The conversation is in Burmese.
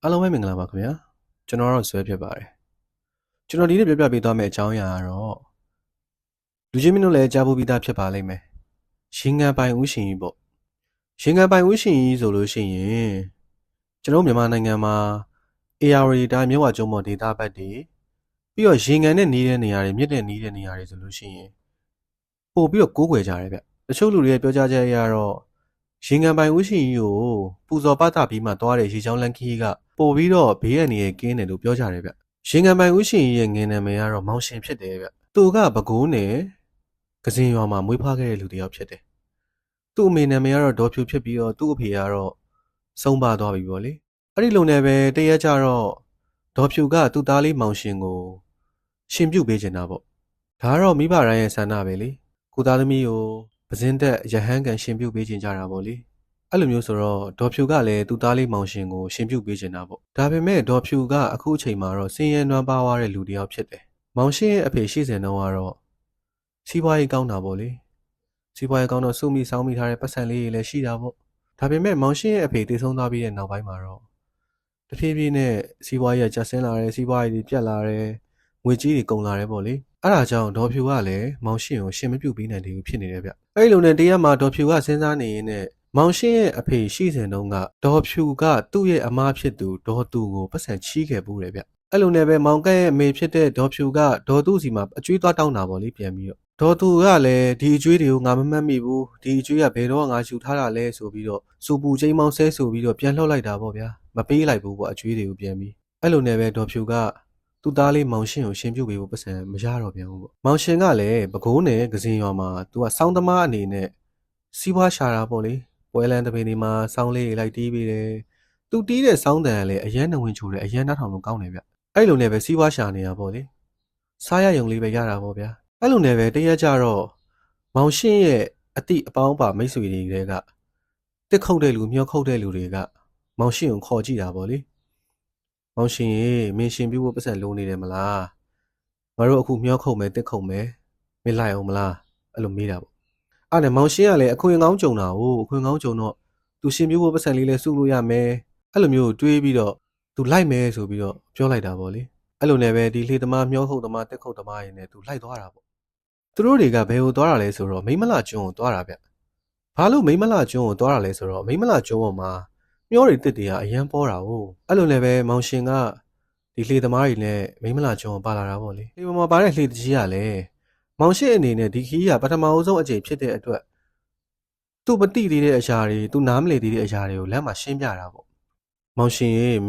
အားလုံးပဲမင်္ဂလာပါခင်ဗျာကျွန်တော်တော့ဆွဲဖြစ်ပါတယ်ကျွန်တော်ဒီနေ့ပြပြပေးသွားမယ့်အကြောင်းအရာကတော့လူချင်းမင်းတို့လည်းကြားဖို့ပြီးသားဖြစ်ပါလိမ့်မယ်ရှင်ငံပိုင်ဥရှင်ကြီးပေါ့ရှင်ငံပိုင်ဥရှင်ကြီးဆိုလို့ရှိရင်ကျွန်တော်မြန်မာနိုင်ငံမှာ AR တိုင်းမြဝကျုံမော်ဒေတာဘက်တွေပြီးတော့ရင်ငံနဲ့နေတဲ့နေရာတွေမြစ်တဲ့နေတဲ့နေရာတွေဆိုလို့ရှိရင်ပို့ပြီးတော့ကိုးကွယ်ကြတယ်ဗျတချို့လူတွေရဲ့ပြောကြားချက်အရတော့ရင်ငံပိုင်ဥရှင်ကြီးကိုပူဇော်ပသပြီးမှသွားတဲ့ရေချောင်းလန်ခီးကပို့ပြီးတော့ဘေးရန်နေကင်းတယ်လို့ပြောကြတယ်ဗျရှင်ငံပိုင်ဥရှင်ကြီးရဲ့ငင်နာမည်ကတော့မောင်ရှင်ဖြစ်တယ်ဗျသူကပဲခူးနယ်ကစင်ရွာမှာမွေးဖွားခဲ့တဲ့လူတစ်ယောက်ဖြစ်တယ်သူ့အမေနာမည်ကတော့ဒေါ်ဖြူဖြစ်ပြီးတော့သူ့အဖေကတော့ဆုံးပါသွားပြီပေါ့လေအဲ့ဒီလုံနဲ့ပဲတရက်ကြတော့ဒေါ်ဖြူကသူ့သားလေးမောင်ရှင်ကိုရှင်ပြုတ်ပေးချင်တာပေါ့ဒါကတော့မိဘတိုင်းရဲ့ဆန္ဒပဲလေကိုသားသမီးကိုပဇင်းသက်ရဟန်းကန်ရှင်ပြုတ်ပေးချင်ကြတာပေါ့လေအဲ့လိုမျိုးဆိုတော့ဒေါ်ဖြူကလည်းသူ့သားလေးမောင်ရှင်ကိုရှင်ပြုတ်ပေးချင်တာပေါ့ဒါပေမဲ့ဒေါ်ဖြူကအခုအချိန်မှာတော့စင်ရဲနွမ်းပါသွားတဲ့လူတစ်ယောက်ဖြစ်တယ်မောင်ရှင်ရဲ့အဖေရှိစဉ်တုန်းကတော့စီးပွားရေးကောင်းတာပေါ့လေစီးပွားရေးကောင်းတော့စုမိဆောင်းမိထားတဲ့ပတ်စံလေးတွေလည်းရှိတာပေါ့ဒါပေမဲ့မောင်ရှင်ရဲ့အဖေတည်ဆုံးသွားပြီးတဲ့နောက်ပိုင်းမှာတော့တဖြည်းဖြည်းနဲ့စီးပွားရေးကျဆင်းလာတယ်စီးပွားရေးတွေပြတ်လာတယ်ငွေကြီးတွေကုန်လာတယ်ပေါ့လေအဲ့ဒါကြောင့်ဒေါ်ဖြူကလည်းမောင်ရှင်ကိုရှင်မပြုတ်ပေးနိုင်တယ်လို့ဖြစ်နေတယ်ဗျအဲ့လိုနဲ့တရက်မှာဒေါ်ဖြူကစဉ်းစားနေရင်းနဲ့မောင်ရှင်ရဲ့အဖေရှိစဉ်တုန်းကဒေါ်ဖြူကသူ့ရဲ့အမဖြစ်သူဒေါ်သူကိုပတ်စံချီးခဲ့ပူးတယ်ဗျအဲ့လိုနဲ့ပဲမောင်ကဲ့ရဲ့အမေဖြစ်တဲ့ဒေါ်ဖြူကဒေါ်သူစီမှာအကျွေးသွားတောင်းတာပေါ့လေပြန်ပြီးတော့ဒေါ်သူကလည်းဒီအကျွေးတွေကိုငါမမှတ်မိဘူးဒီအကျွေးကဘယ်တော့ငါယူထားတာလဲဆိုပြီးတော့စူပူချင်းမောင်းဆဲဆိုပြီးတော့ပြန်လှုပ်လိုက်တာပေါ့ဗျာမပေးလိုက်ဘူးပေါ့အကျွေးတွေကိုပြန်ပြီးအဲ့လိုနဲ့ပဲဒေါ်ဖြူကသူ့သားလေးမောင်ရှင်ကိုရှင်ပြုတ်ပေးဖို့ပတ်စံမရတော့ပြန်ဘူးပေါ့မောင်ရှင်ကလည်းပဲခူးနယ်ကစင်ရွာမှာသူကစောင်းသမားအနေနဲ့စီးပွားရှာတာပေါ့လေပွဲလန်းတပင်းဒီမှာစောင်းလေးလိုက်တီးပေးတယ်သူတီးတဲ့စောင်းတန်ကလည်းအရန်နှဝင်ချိုတယ်အရန်နှားထောင်လို့ကောင်းတယ်ဗျအဲ့လိုနဲ့ပဲစီးပွားရှာနေတာပေါ့လေစားရယုံလေးပဲရတာပေါ့ဗျာအဲ့လိုနဲ့ပဲတရက်ကြတော့မောင်ရှင်ရဲ့အတိအပေါင်းပါမိတ်ဆွေတွေကတစ်ခုတ်တဲ့လူမျောခုတ်တဲ့လူတွေကမောင်ရှင်ကိုခေါ်ကြည့်တာပေါ့လေမောင်ရှင်ရေမင်းရှင်ပြဖို့ပတ်စံလုံးနေတယ်မလားငါတို့အခုမျောခုတ်မယ်တစ်ခုတ်မယ်မင်းလိုက်အောင်မလားအဲ့လိုမေးတာပေါ့အဲ့ဒါမောင်ရှင်ကလည်းအခွင့်ကောင်းကြုံတာကိုအခွင့်ကောင်းကြုံတော့သူရှင်ပြဖို့ပတ်စံလေးလဲစုလို့ရမယ်အဲ့လိုမျိုးတွေးပြီးတော့သူလိုက်မယ်ဆိုပြီးတော့ပြောလိုက်တာပေါ့လေအဲ့လိုနဲ့ပဲဒီလှေသမားမျောခုတ်သမားတက်ခုတ်သမားရင်းနဲ့သူလိုက်သွားတာပေါ့သူတို့တွေကဘယ်ကိုသွားတာလဲဆိုတော့မိမလကျွန်းကိုသွားတာဗျဘာလို့မိမလကျွန်းကိုသွားတာလဲဆိုတော့မိမလကျွန်းပေါ်မှာမျောတွေတစ်တွေကအရန်ပေါ်တာဟုတ်အဲ့လိုနဲ့ပဲမောင်ရှင်ကဒီလှေသမားတွေနဲ့မိမလကျွန်းကိုပါလာတာပေါ့လေလှေပေါ်မှာပါတဲ့လှေတကြီးကလည်းမောင်ရှင်အနေနဲ့ဒီခီးကပထမအဆုံးအကြိမ်ဖြစ်တဲ့အတွက်သူ့မတိသေးတဲ့အရာတွေသူနားမလည်သေးတဲ့အရာတွေကိုလမ်းမှာရှင်းပြတာပေါ့မောင်ရှင်ရေ